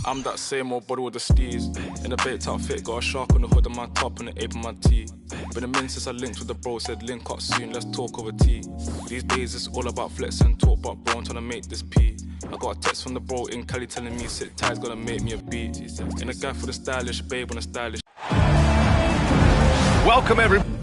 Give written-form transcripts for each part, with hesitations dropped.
I'm that same old body with the steez. In a baked outfit, got a shark on the hood of my top and the ape on my tee. Been a minute since I linked with the bro, said link up soon, let's talk over tea. These days it's all about flex and talk, but bro, I'm trying to make this pee. I got a text from the bro in Cali telling me sit tight, gonna make me a beat. In a guy for the stylish, babe on the stylish. Welcome everybody.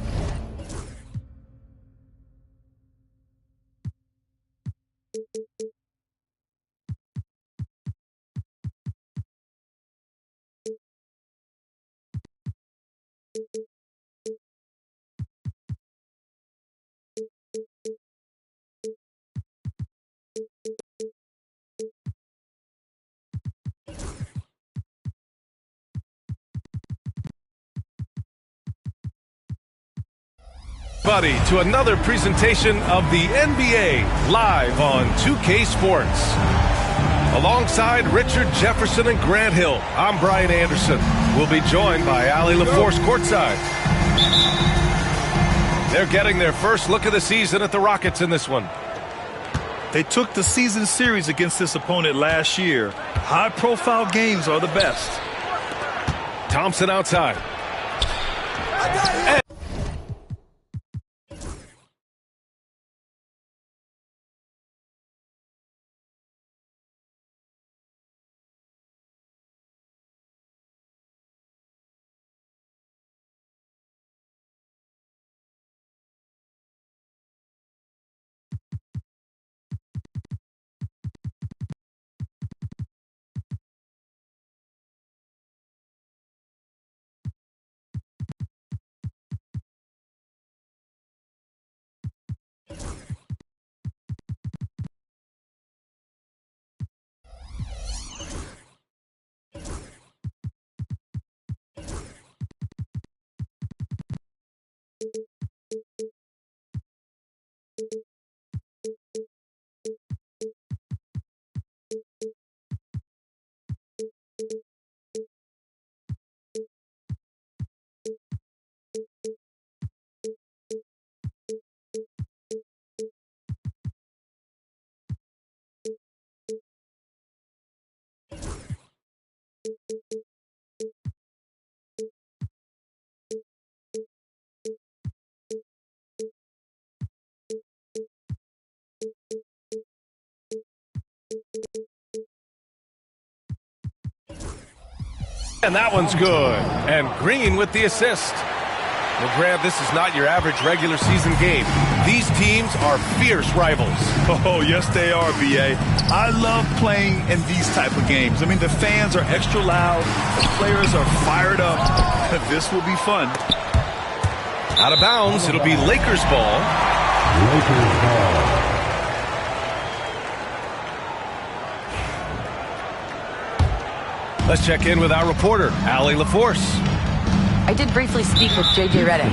To another presentation of the NBA live on 2K Sports. Alongside Richard Jefferson and Grant Hill, I'm Brian Anderson. We'll be joined by Allie LaForce courtside. They're getting their first look of the season at the Rockets in this one. They took the season series against this opponent last year. High-profile games are the best. Thompson outside. And that one's good. And Green with the assist. Well, Grant, this is not your average regular season game. These teams are fierce rivals. Oh, yes, they are, B.A. I love playing in these type of games. I mean, the fans are extra loud. The players are fired up. This will be fun. Out of bounds, it'll be Lakers ball. Lakers ball. Let's check in with our reporter, Allie LaForce. I did briefly speak with J.J. Redick.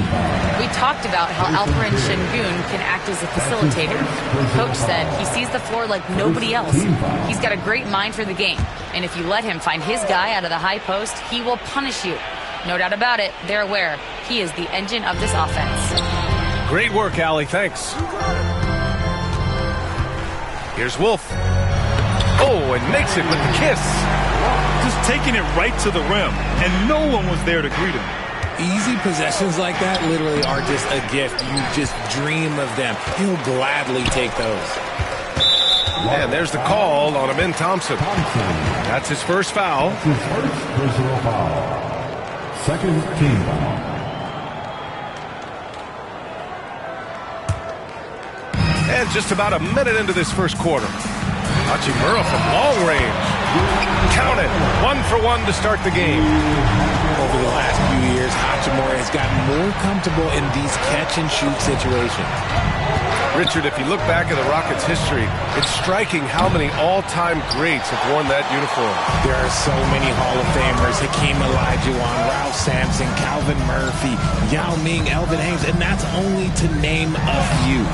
We talked about how Alperen Sengun can act as a facilitator. Coach said he sees the floor like nobody else. He's got a great mind for the game, and if you let him find his guy out of the high post, he will punish you. No doubt about it, they're aware. He is the engine of this offense. Great work, Allie. Thanks. Here's Wolf. Oh, and makes it with the kiss. Just taking it right to the rim, and no one was there to greet him. Easy possessions like that literally are just a gift. You just dream of them. He'll gladly take those. And there's the call on Amin Thompson. That's his first foul. His first personal foul. Second team foul. And just about a minute into this first quarter. Hachimura from long range. Count it. 1-for-1 to start the game. Over the last few years, Hachimura has gotten more comfortable in these catch-and-shoot situations. Richard, if you look back at the Rockets' history, it's striking how many all-time greats have worn that uniform. There are so many Hall of Famers. Hakeem Olajuwon, Ralph Sampson, Calvin Murphy, Yao Ming, Elvin Hayes, and that's only to name a few.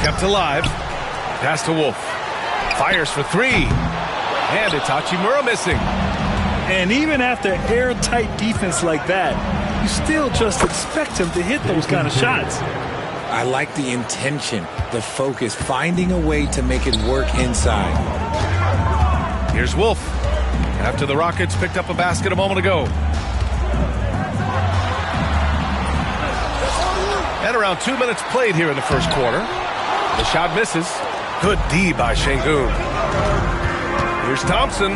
Kept alive. Pass to Wolf. Fires for three. And it's Hachimura missing. And even after airtight defense like that, you still just expect him to hit those kind of shots. I like the intention, the focus, finding a way to make it work inside. Here's Wolf. after the Rockets picked up a basket a moment ago. And around 2 minutes played here in the first quarter. The shot misses. Good D by Sengun. Here's Thompson.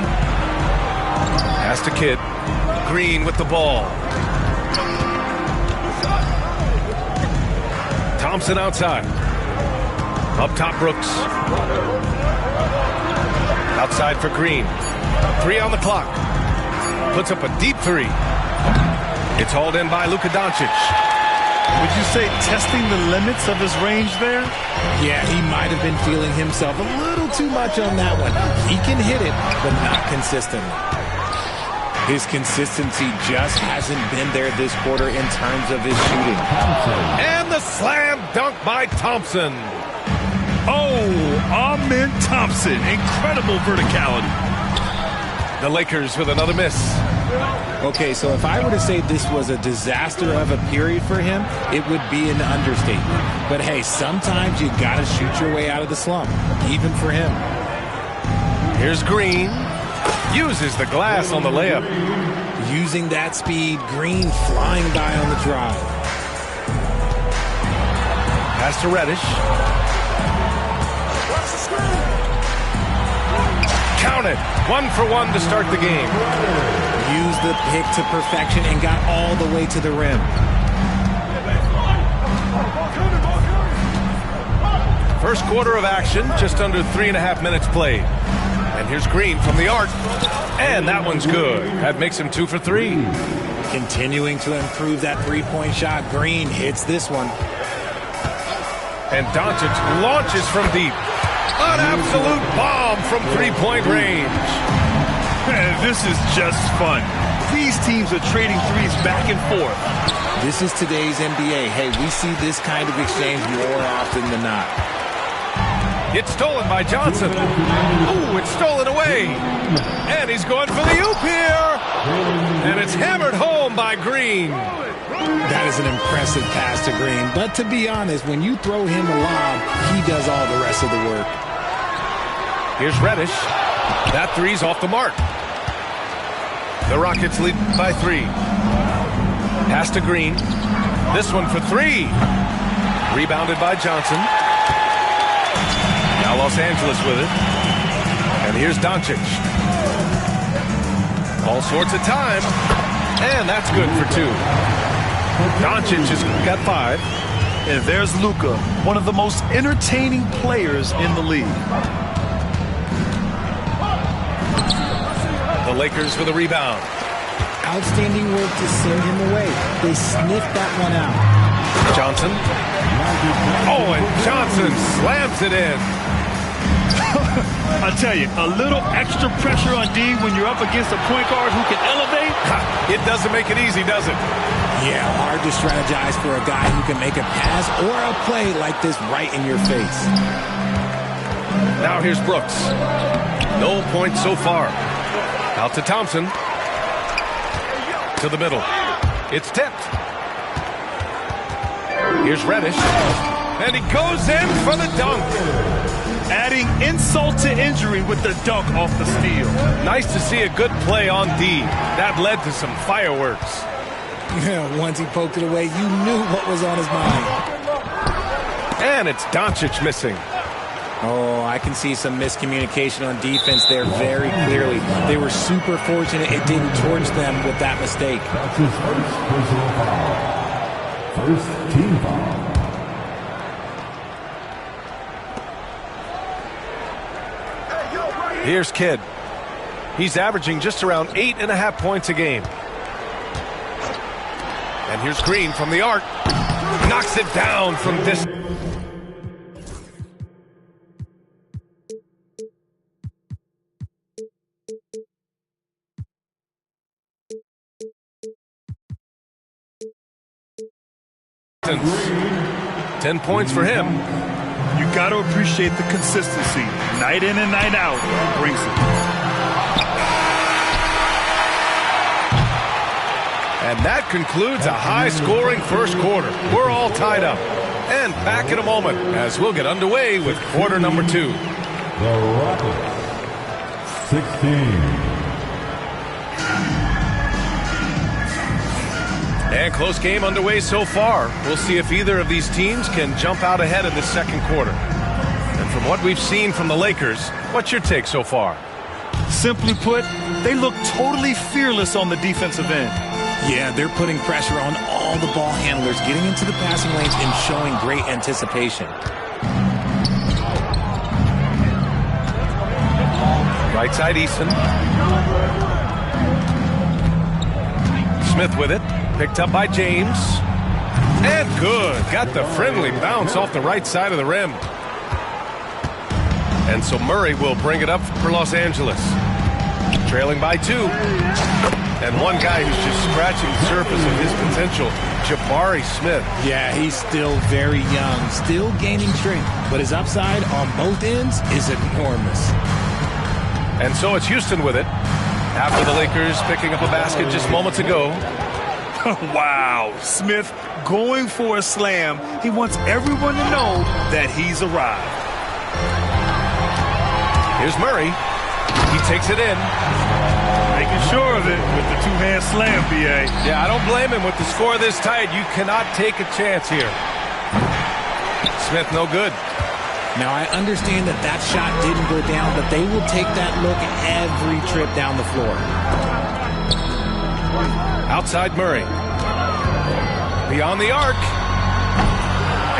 Pass to Kidd. Green with the ball. Thompson outside. Up top, Brooks. Outside for Green. 3 on the clock. Puts up a deep 3. It's hauled in by Luka Doncic. Would you say testing the limits of his range there? Yeah, he might have been feeling himself a little too much on that one. He can hit it, but not consistently. His consistency just hasn't been there this quarter in terms of his shooting. And the slam dunk by Thompson. Oh, Amen Thompson. Incredible verticality. The Lakers with another miss. Okay, so if I were to say this was a disaster of a period for him, it would be an understatement. But hey, sometimes you gotta shoot your way out of the slump, even for him. Here's Green. Uses the glass on the layup. Using that speed, Green flying by on the drive. Pass to Reddish. Count it. 1 for 1 to start the game. Used the pick to perfection and got all the way to the rim. First quarter of action, just under 3.5 minutes played. And here's Green from the arc. And that one's good. That makes him 2 for 3. Continuing to improve that three-point shot. Green hits this one. And Doncic launches from deep. An absolute bomb from three-point range. Man, this is just fun. These teams are trading threes back and forth. This is today's NBA. Hey, we see this kind of exchange more often than not. It's stolen by Johnson. Ooh, it's stolen away. And he's going for the oop here. And it's hammered home by Green. That is an impressive pass to Green. But to be honest, when you throw him a lob, he does all the rest of the work. Here's Reddish. That three's off the mark. The Rockets lead by 3. Pass to Green. This one for 3. Rebounded by Johnson. Now Los Angeles with it. And here's Doncic. All sorts of time. And that's good for 2. Doncic has got 5. And there's Luka, one of the most entertaining players in the league. The Lakers for the rebound. Outstanding work to send him away. They sniffed that one out. Johnson. Oh, and Johnson slams it in. I tell you, a little extra pressure on D when you're up against a point guard who can elevate. It doesn't make it easy, does it? Yeah, hard to strategize for a guy who can make a pass or a play like this right in your face. Now here's Brooks. No points so far. Out to Thompson. To the middle. It's tipped. Here's Reddish. And he goes in for the dunk. Adding insult to injury with the dunk off the steal. Nice to see a good play on D. That led to some fireworks. Once he poked it away, you knew what was on his mind. And it's Doncic missing. Oh, I can see some miscommunication on defense there very clearly. They were super fortunate it didn't torch them with that mistake. That's his first personal foul. First team foul. Here's Kidd. He's averaging just around 8.5 points a game. And here's Green from the arc. Knocks it down from distance. Green. 10 points for him. You got to appreciate the consistency. Night in and night out, he brings it. And that concludes a high-scoring first quarter. We're all tied up. And back in a moment as we'll get underway with quarter number 2. The Rockets, 16. And close game underway so far. We'll see if either of these teams can jump out ahead in the second quarter. And from what we've seen from the Lakers, what's your take so far? Simply put, they look totally fearless on the defensive end. Yeah, they're putting pressure on all the ball handlers, getting into the passing lanes and showing great anticipation. Right side, Easton. Smith with it. Picked up by James. And good. Got the friendly bounce off the right side of the rim. And so Murray will bring it up for Los Angeles. Trailing by 2. And one guy who's just scratching the surface of his potential, Jabari Smith. Yeah, he's still very young, still gaining strength, but his upside on both ends is enormous. And so it's Houston with it. After the Lakers picking up a basket just moments ago. Wow, Smith going for a slam. He wants everyone to know that he's arrived. Here's Murray. He takes it in. Making sure of it with the two-hand slam, B.A. Yeah, I don't blame him. With the score this tight, you cannot take a chance here. Smith, no good. Now, I understand that that shot didn't go down, but they will take that look every trip down the floor. Outside Murray. Beyond the arc.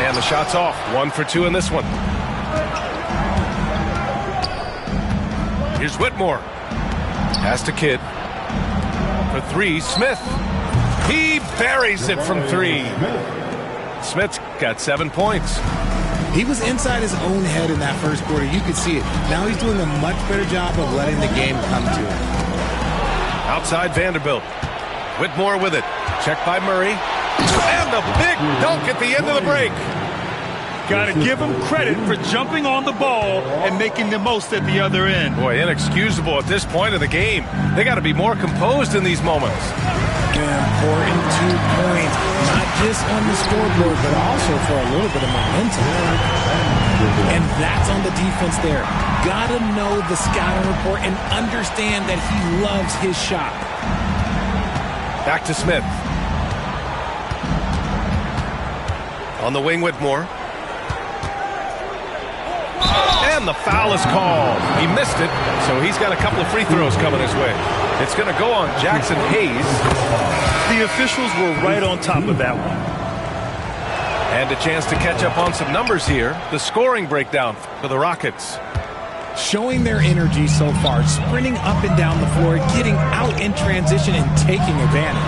And the shot's off. 1 for 2 in this one. Here's Whitmore. Pass to Kidd. For 3, Smith. He buries it from 3. Smith's got 7 points. He was inside his own head in that first quarter. You could see it. Now he's doing a much better job of letting the game come to him. Outside Vanderbilt. Whitmore with it. Checked by Murray. And the big dunk at the end of the break. Got to give him credit for jumping on the ball and making the most at the other end. Boy, inexcusable at this point of the game. They got to be more composed in these moments. Important 2 points, not just on the scoreboard, but also for a little bit of momentum. And that's on the defense there. Got to know the scouting report and understand that he loves his shot. Back to Smith. On the wing, Whitmore. And the foul is called. He missed it, so he's got a couple of free throws coming his way. It's going to go on Jackson Hayes. The officials were right on top of that one. And a chance to catch up on some numbers here. The scoring breakdown for the Rockets. Showing their energy so far, sprinting up and down the floor, getting out in transition and taking advantage.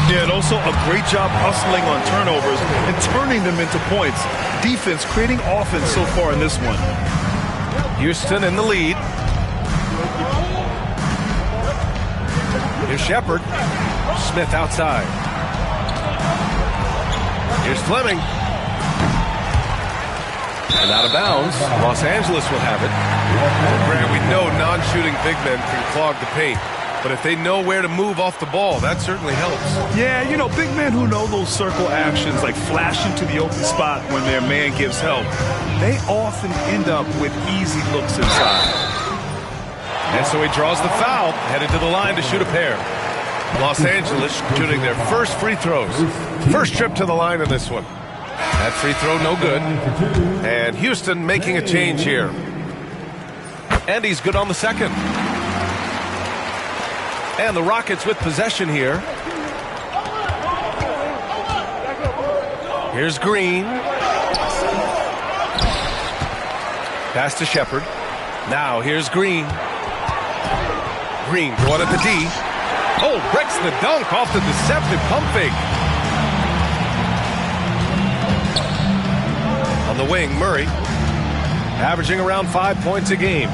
Yeah, and also a great job hustling on turnovers and turning them into points. Defense creating offense so far in this one. Houston in the lead. Here's Shepard. Smith outside. Here's Fleming. And out of bounds. Los Angeles will have it. Grant, we know non-shooting big men can clog the paint. But if they know where to move off the ball, that certainly helps. Yeah, you know, big men who know those circle actions, like flashing to the open spot when their man gives help, they often end up with easy looks inside. And so he draws the foul, headed to the line to shoot a pair. Los Angeles shooting their first free throws. First trip to the line in this one. That free throw no good. And Houston making a change here. And he's good on the second. And the Rockets with possession here. Here's Green. Pass to Shepard. Now here's Green. Green brought at the D. Oh, breaks the dunk off the deceptive pump fake. On the wing, Murray. Averaging around 5 points a game.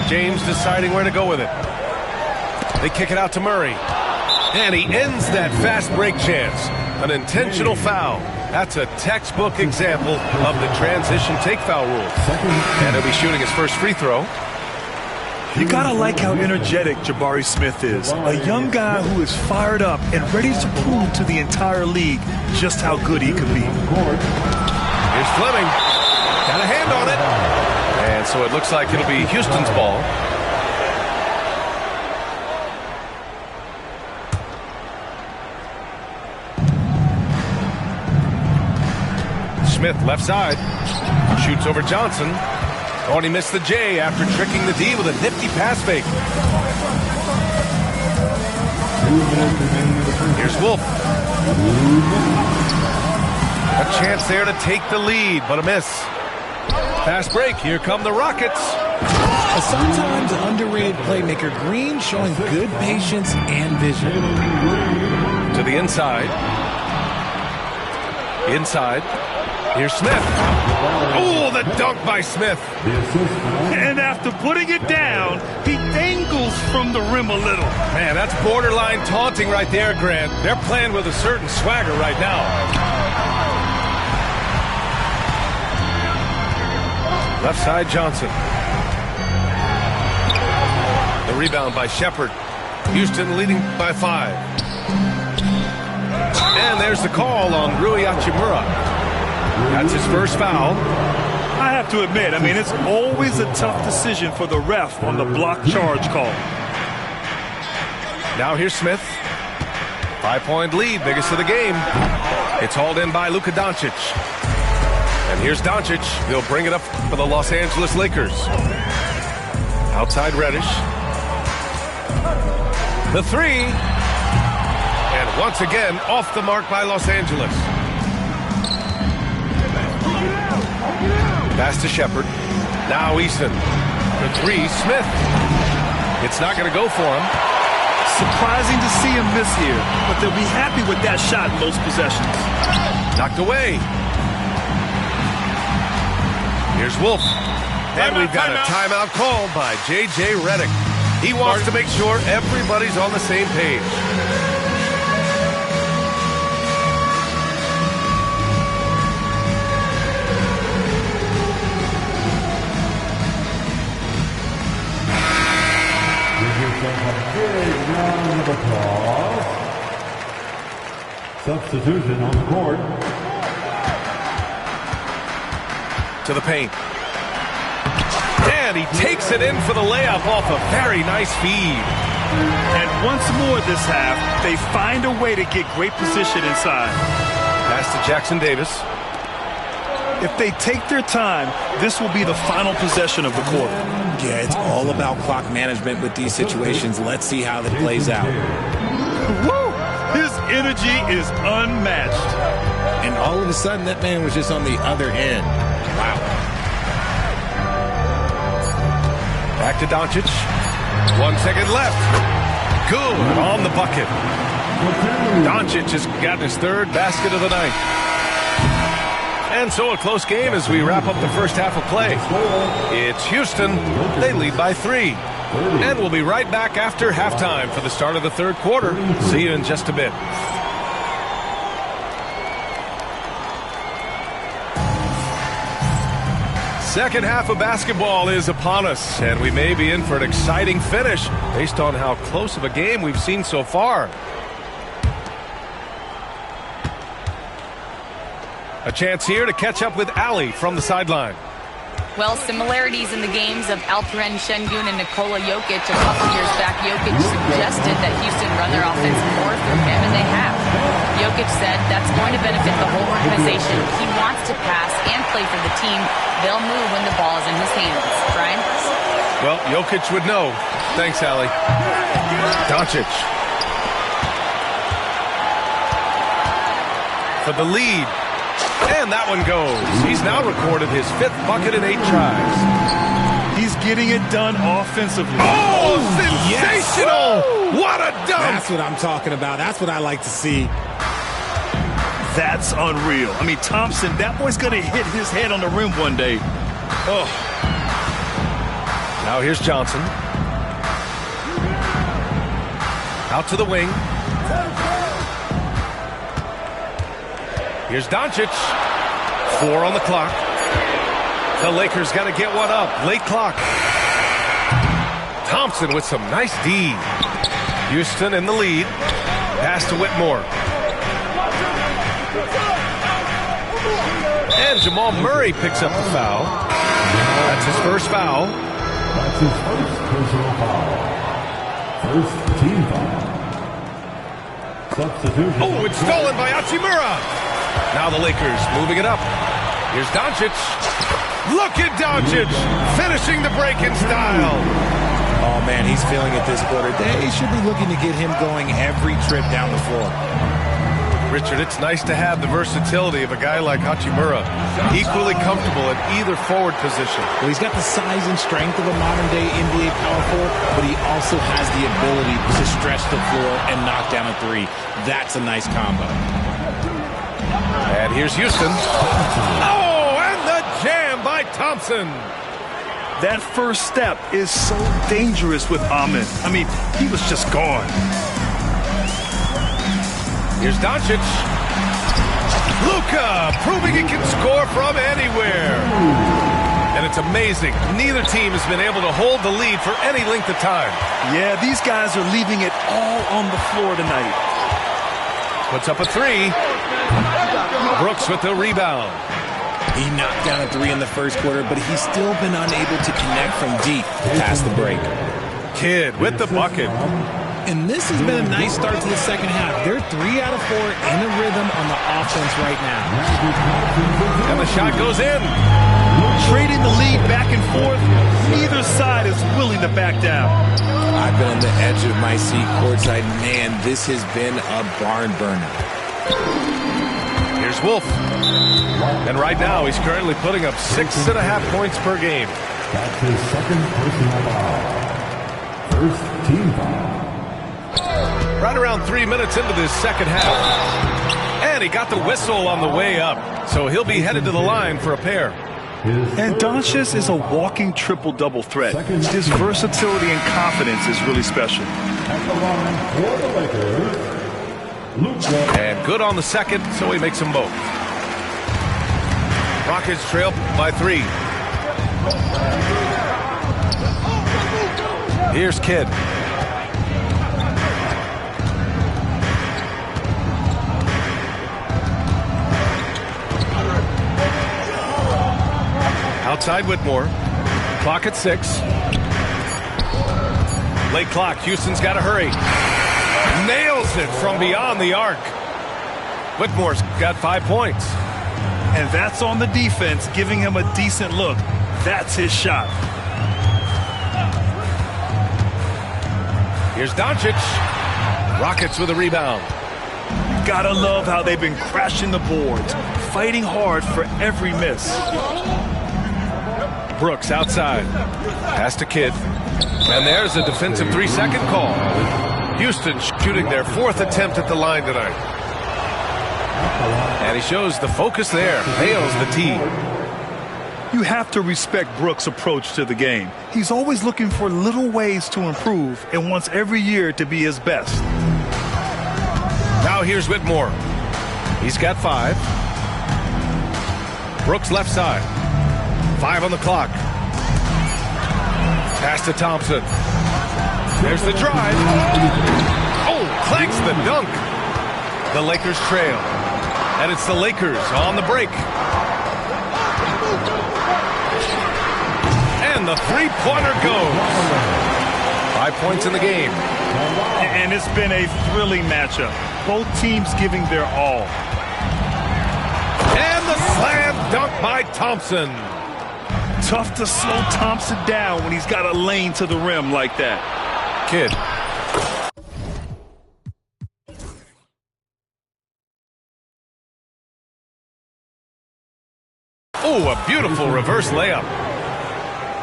James deciding where to go with it. They kick it out to Murray. And he ends that fast break chance. An intentional foul. That's a textbook example of the transition take foul rule. And he'll be shooting his first free throw. You gotta like how energetic Jabari Smith is. A young guy who is fired up and ready to prove to the entire league just how good he could be. Here's Fleming. Got a hand on it. And so it looks like it'll be Houston's ball. Smith, left side. Shoots over Johnson. Oh, and he missed the J after tricking the D with a nifty pass fake. Here's Wolf. A chance there to take the lead, but a miss. Fast break. Here come the Rockets. A sometimes underrated playmaker, Green showing good patience and vision. To the inside. Inside. Here's Smith. Oh, the dunk by Smith. And after putting it down, he dangles from the rim a little. Man, that's borderline taunting right there, Grant. They're playing with a certain swagger right now. Left side, Johnson. The rebound by Shepard. Houston leading by 5. And there's the call on Rui Hachimura. That's his first foul. I have to admit, it's always a tough decision for the ref on the block charge call. Now here's Smith. 5-point lead, biggest of the game. It's hauled in by Luka Doncic. And here's Doncic. He'll bring it up for the Los Angeles Lakers. Outside Reddish. The three. And once again, off the mark by Los Angeles. Pass to Shepard. Now Easton. The three, Smith. It's not going to go for him. Surprising to see him miss here, but they'll be happy with that shot most possessions. Knocked away. Here's Wolf. And we've got a timeout called by J.J. Redick. He wants to make sure everybody's on the same page. Round of applause. Substitution on the court. To the paint. And he takes it in for the layup off a very nice feed. And once more this half, they find a way to get great position inside. Pass to Jackson Davis. If they take their time, this will be the final possession of the quarter. Yeah, it's all about clock management with these situations. Let's see how that plays out. Woo! His energy is unmatched. And all of a sudden, that man was just on the other end. Wow. Back to Doncic. 1 second left. Good on the bucket. Doncic has gotten his third basket of the night. And so a close game as we wrap up the first half of play. It's Houston. They lead by 3. And we'll be right back after halftime for the start of the third quarter. See you in just a bit. Second half of basketball is upon us, and we may be in for an exciting finish based on how close of a game we've seen so far. A chance here to catch up with Ali from the sideline. Well, similarities in the games of Alperen Şengün and Nikola Jokic. A couple years back, Jokic suggested that Houston run their offense more through him, and they have. Jokic said that's going to benefit the whole organization. He wants to pass and play for the team. They'll move when the ball is in his hands. Brian? Well, Jokic would know. Thanks, Ali. Doncic. For the lead. And that one goes. He's now recorded his 5th bucket in 8 tries. He's getting it done offensively. Oh, sensational! Yes. What a dunk! That's what I'm talking about. That's what I like to see. That's unreal. Thompson, that boy's going to hit his head on the rim one day. Oh. Now here's Johnson. Out to the wing. Here's Doncic. 4 on the clock. The Lakers got to get one up. Late clock. Thompson with some nice D. Houston in the lead. Pass to Whitmore. And Jamal Murray picks up the foul. That's his first foul. That's his first personal foul. First team foul. Substitution. Oh, it's stolen by Hachimura. Now the Lakers moving it up. Here's Doncic. Look at Doncic finishing the break in style. Oh, man, he's feeling it this quarter. They should be looking to get him going every trip down the floor. Richard, it's nice to have the versatility of a guy like Hachimura, equally comfortable at either forward position. Well, he's got the size and strength of a modern-day NBA power forward, but he also has the ability to stretch the floor and knock down a three. That's a nice combo. And here's Houston. Oh, and the jam by Thompson. That first step is so dangerous with Ahmed. I mean, he was just gone. Here's Doncic. Luka proving he can score from anywhere. And it's amazing. Neither team has been able to hold the lead for any length of time. Yeah, these guys are leaving it all on the floor tonight. Puts up a three. Brooks with the rebound. He knocked down a three in the first quarter, but he's still been unable to connect from deep past the break. Kidd with the bucket. And this has been a nice start to the second half. They're 3 out of 4 in a rhythm on the offense right now. And the shot goes in. Trading the lead back and forth. Neither side is willing to back down. I've been on the edge of my seat courtside. Man, this has been a barn burner. Here's Wolf. And right now, he's currently putting up 6.5 points per game. That's his second personal foul. First team foul. Right around 3 minutes into this second half. And he got the whistle on the way up. So he'll be headed to the line for a pair. And Doncic is a walking triple-double threat. His versatility and confidence is really special. At the line for the Lakers, Luka. And good on the second, so he makes them both. Rockets trail by 3. Here's Kidd. Outside Whitmore. Clock at 6. Late clock. Houston's got to hurry. Nails it from beyond the arc. Whitmore's got 5 points. And that's on the defense, giving him a decent look. That's his shot. Here's Doncic. Rockets with a rebound. Gotta love how they've been crashing the boards, fighting hard for every miss. Brooks outside. Pass to Kidd. And there's a defensive 3-second call. Houston shooting their 4th attempt at the line tonight. And he shows the focus there. Nails the tee. You have to respect Brooks' approach to the game. He's always looking for little ways to improve and wants every year to be his best. Now here's Whitmore. He's got 5. Brooks left side. 5 on the clock. Pass to Thompson. There's the drive. Oh, clanks the dunk. The Lakers trail. And it's the Lakers on the break. And the three-pointer goes. 5 points in the game. And it's been a thrilling matchup. Both teams giving their all. And the slam dunk by Thompson. Tough to slow Thompson down when he's got a lane to the rim like that. Kidd. Oh, a beautiful reverse layup.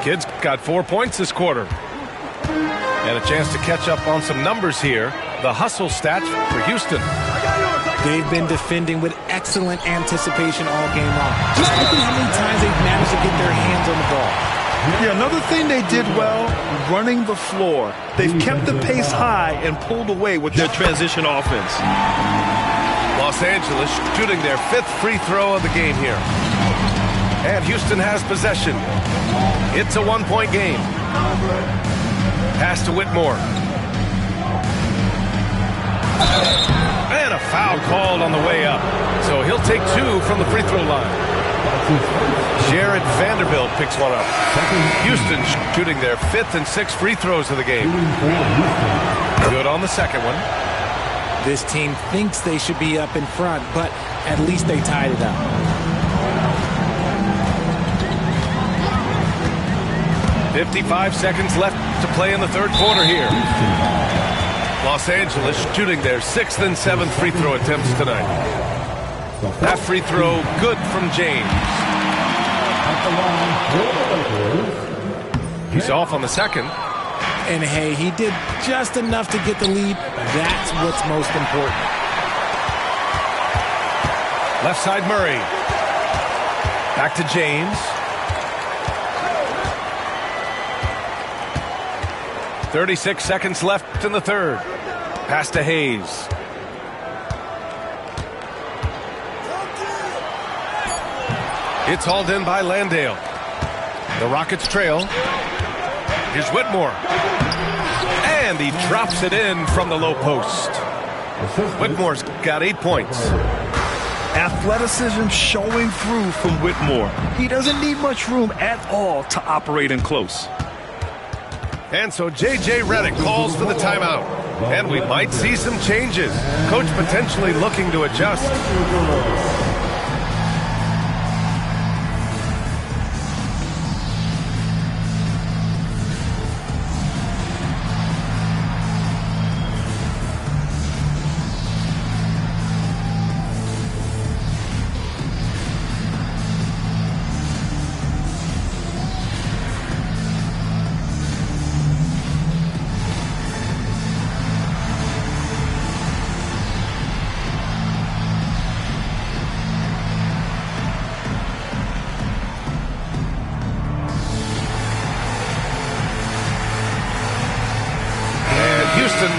Kidd's got 4 points this quarter. And a chance to catch up on some numbers here. The hustle stats for Houston. They've been defending with excellent anticipation all game long. Just look at how many times they've managed to get their hands on the ball. Yeah, another thing they did well, running the floor. They've kept the pace high and pulled away with their transition offense. Los Angeles shooting their 5th free throw of the game here. And Houston has possession. It's a 1-point game. Pass to Whitmore. And a foul called on the way up. So he'll take 2 from the free throw line. Jared Vanderbilt picks one up. Houston shooting their 5th and 6th free throws of the game. Good on the second one. This team thinks they should be up in front, but at least they tied it up. 55 seconds left to play in the third quarter here. Los Angeles shooting their 6th and 7th free throw attempts tonight. That free throw good from James. He's off on the second. And hey, he did just enough to get the lead. That's what's most important. Left side Murray. Back to James. 36 seconds left in the third. Pass to Hayes. It's hauled in by Landale. The Rockets trail. Here's Whitmore. And he drops it in from the low post. Whitmore's got 8 points. Athleticism showing through from Whitmore. He doesn't need much room at all to operate in close. And so J.J. Redick calls for the timeout. And we might see some changes. Coach potentially looking to adjust.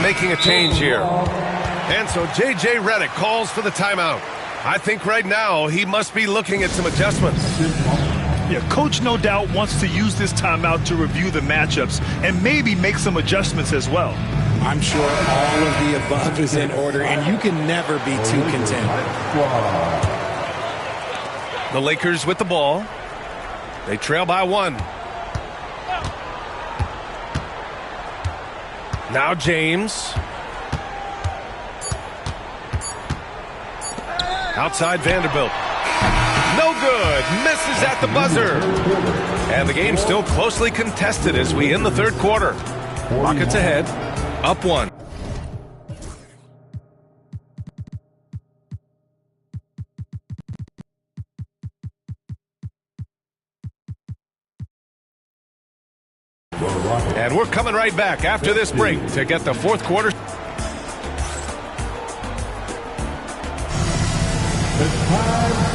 Making a change here. And so J.J. Redick calls for the timeout. I think right now he must be looking at some adjustments. Yeah, Coach no doubt wants to use this timeout to review the matchups and maybe make some adjustments as well. I'm sure all of the above is in order, and you can never be too content. The Lakers with the ball. They trail by 1. Now James. Outside Vanderbilt. No good. Misses at the buzzer. And the game's still closely contested as we end the third quarter. Rockets ahead. Up 1. And we're coming right back after this break to get the fourth quarter.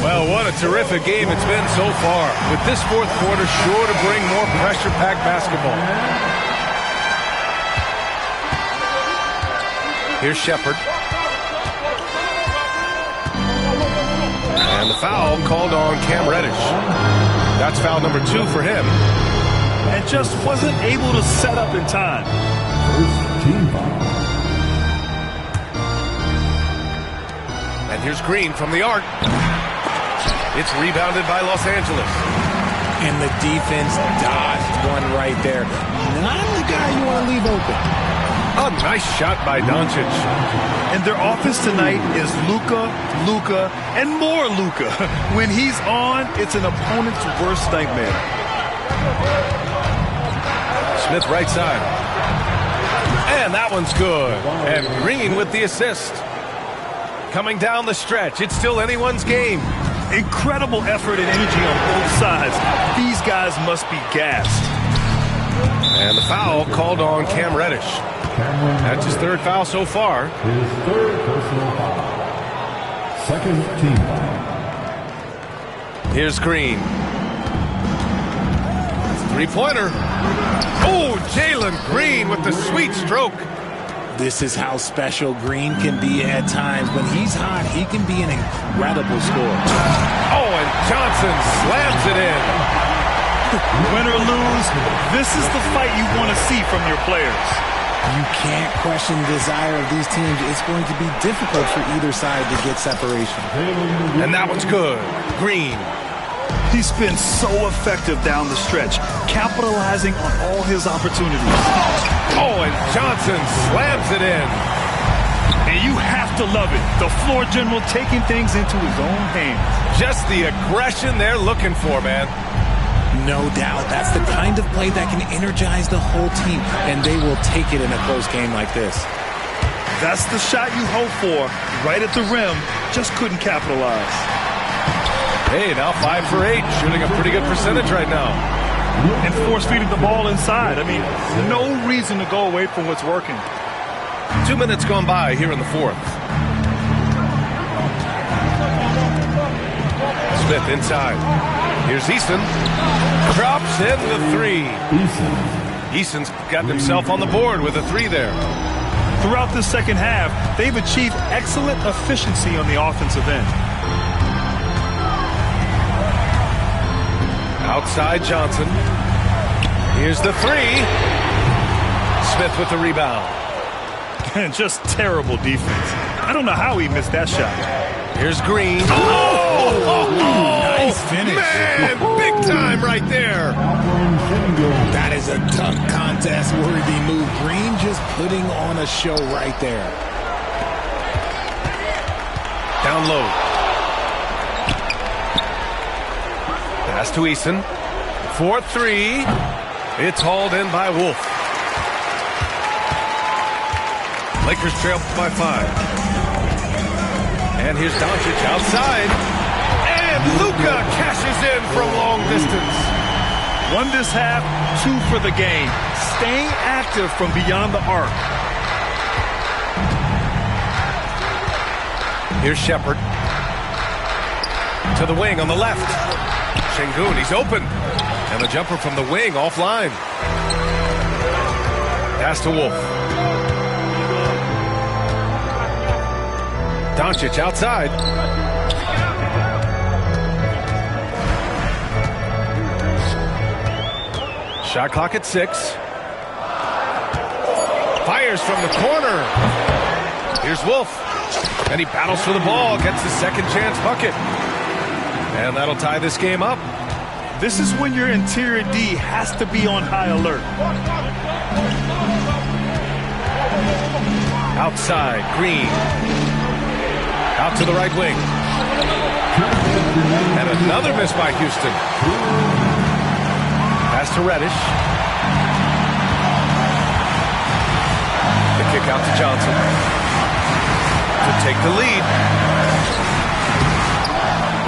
Well, what a terrific game it's been so far. With this fourth quarter sure to bring more pressure-packed basketball. Here's Shepherd. And the foul called on Cam Reddish. That's foul number 2 for him. And just wasn't able to set up in time. First team foul. And here's Green from the arc. It's rebounded by Los Angeles. And the defense dodged one right there. Not the guy you want to leave open. A nice shot by Doncic. And their offense tonight is Luka, and more Luka. When he's on, it's an opponent's worst nightmare. Smith right side. And that one's good. And Green with the assist. Coming down the stretch. It's still anyone's game. Incredible effort and energy on both sides. These guys must be gassed. And the foul called on Cam Reddish. That's his third foul so far. His third personal foul. Second team foul. Here's Green. Three-pointer. Oh, Jalen Green with the sweet stroke. This is how special Green can be at times. When he's hot, he can be an incredible scorer. Oh, and Johnson slams it in. Win or lose, this is the fight you want to see from your players. You can't question the desire of these teams. It's going to be difficult for either side to get separation. And that one's good. Green. He's been so effective down the stretch, capitalizing on all his opportunities. Oh, and Johnson slams it in. And you have to love it. The floor general taking things into his own hands. Just the aggression they're looking for, man. No doubt. That's the kind of play that can energize the whole team, and they will take it in a close game like this. That's the shot you hope for. Right at the rim. Just couldn't capitalize. Hey, now 5 for 8. Shooting a pretty good percentage right now. And force-feeding the ball inside. I mean, no reason to go away from what's working. 2 minutes gone by here in the fourth. Smith inside. Here's Eason. Drops in the 3. Eason's gotten himself on the board with a 3 there. Throughout this second half, they've achieved excellent efficiency on the offensive end. Outside Johnson. Here's the 3. Smith with the rebound. And just terrible defense. I don't know how he missed that shot. Here's Green. Nice finish. Man, big time right there. That is a dunk contest-worthy move. Green just putting on a show right there. Down low. Pass to Eason. 4-3. It's hauled in by Wolf. Lakers trail by 5. And here's Doncic outside. And Luka cashes in from long distance. 1 this half, 2 for the game. Staying active from beyond the arc. Here's Shepard. To the wing on the left. Şengün, he's open. And the jumper from the wing offline. Pass to Wolf. Doncic outside. Shot clock at 6. Fires from the corner. Here's Wolf. And he battles for the ball. Gets the second chance bucket. And that'll tie this game up. This is when your interior D has to be on high alert. Outside, Green. Out to the right wing. And another miss by Houston. Pass to Reddish. The kick out to Johnson. To take the lead.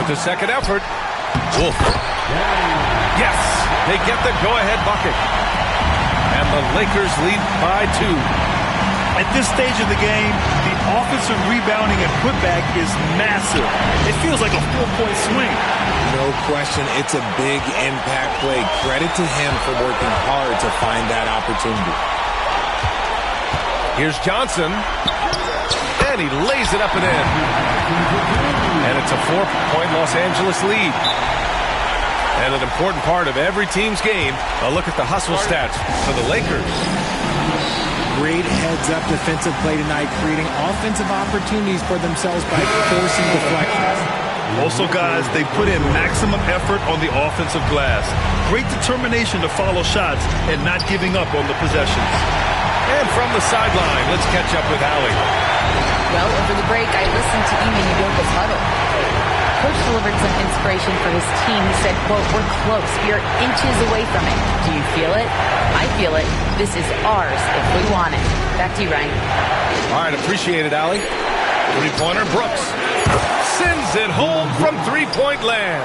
With the second effort, Wolf. Yes, they get the go-ahead bucket. And the Lakers lead by 2. At this stage of the game, the offensive rebounding and putback is massive. It feels like a 4-point swing. No question, it's a big impact play. Credit to him for working hard to find that opportunity. Here's Johnson. And he lays it up and in. And it's a 4-point Los Angeles lead. And an important part of every team's game, a look at the hustle stats for the Lakers. Great heads-up defensive play tonight, creating offensive opportunities for themselves by forcing deflections. Also, guys, they put in maximum effort on the offensive glass. Great determination to follow shots and not giving up on the possessions. And from the sideline, let's catch up with Allie. Well, over the break, I listened to Ime Udoka's huddle. Coach delivered some inspiration for his team. He said, quote, "We're close. We are inches away from it. Do you feel it? I feel it. This is ours if we want it." Back to you, Ryan. All right, appreciate it, Allie. Three-pointer, Brooks. Sends it home from three-point land.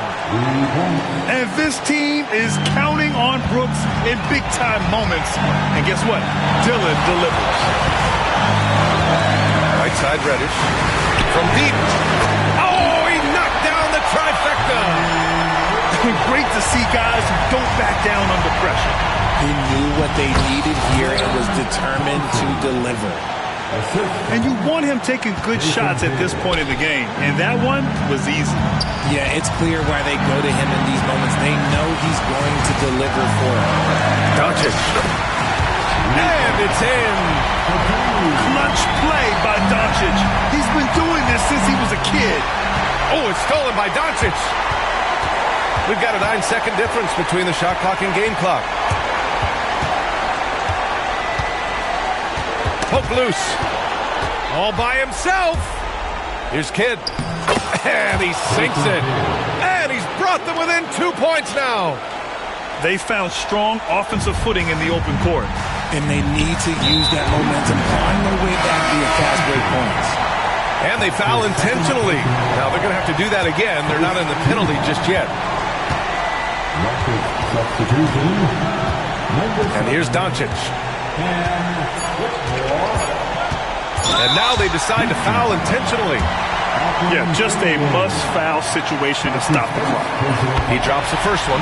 And this team is counting on Brooks in big-time moments. And guess what? Dillon delivers. Right side, Reddish. From deep. Oh, he knocked down the trifecta. Great to see guys who don't back down under pressure. He knew what they needed here and was determined to deliver. And you want him taking good shots at this point in the game. And that one was easy. Yeah, it's clear why they go to him in these moments. They know he's going to deliver for them. Doncic. And it's in. Clutch play by Doncic. He's been doing this since he was a kid. Oh, it's stolen by Doncic. We've got a 9-second difference between the shot clock and game clock. Poke loose. All by himself. Here's Kidd. And he sinks it. And he's brought them within 2 points now. They found strong offensive footing in the open court. And they need to use that momentum on their way back via fast break points. And they foul intentionally. Now they're going to have to do that again. They're not in the penalty just yet. And here's Doncic. And now they decide to foul intentionally. Yeah, just a must-foul situation to stop the clock. He drops the first one,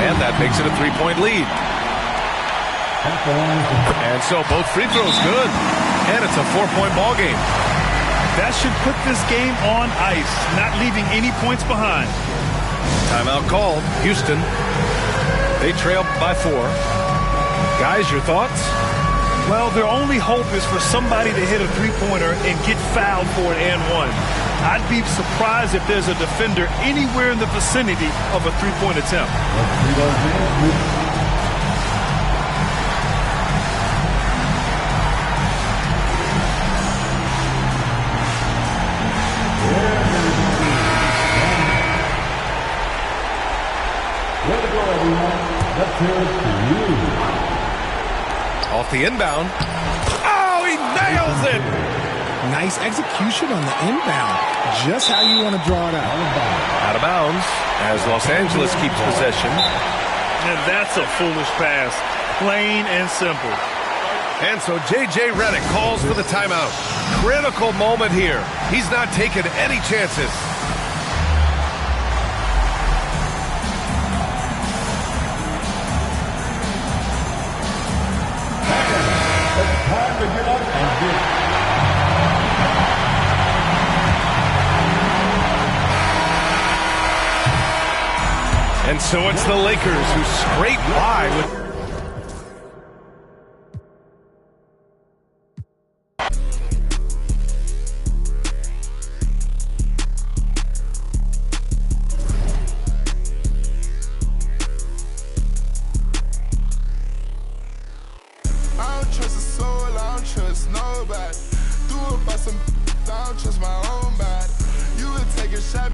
and that makes it a 3-point lead. And so both free throws good, and it's a 4-point ball game. That should put this game on ice, not leaving any points behind. Timeout called. Houston. They trail by 4. Guys, your thoughts? Well, their only hope is for somebody to hit a three-pointer and get fouled for an and one. I'd be surprised if there's a defender anywhere in the vicinity of a three-point attempt. Off the inbound. Oh, he nails it! Nice execution on the inbound. Just how you want to draw it out. Out of bounds as Los Angeles keeps possession. And that's a foolish pass. Plain and simple. And so J.J. Redick calls for the timeout. Critical moment here. He's not taking any chances. And so it's the Lakers who scrape by with... I don't trust a soul, I don't trust nobody. Threw up by some, I don't trust my own body. You would take a shot.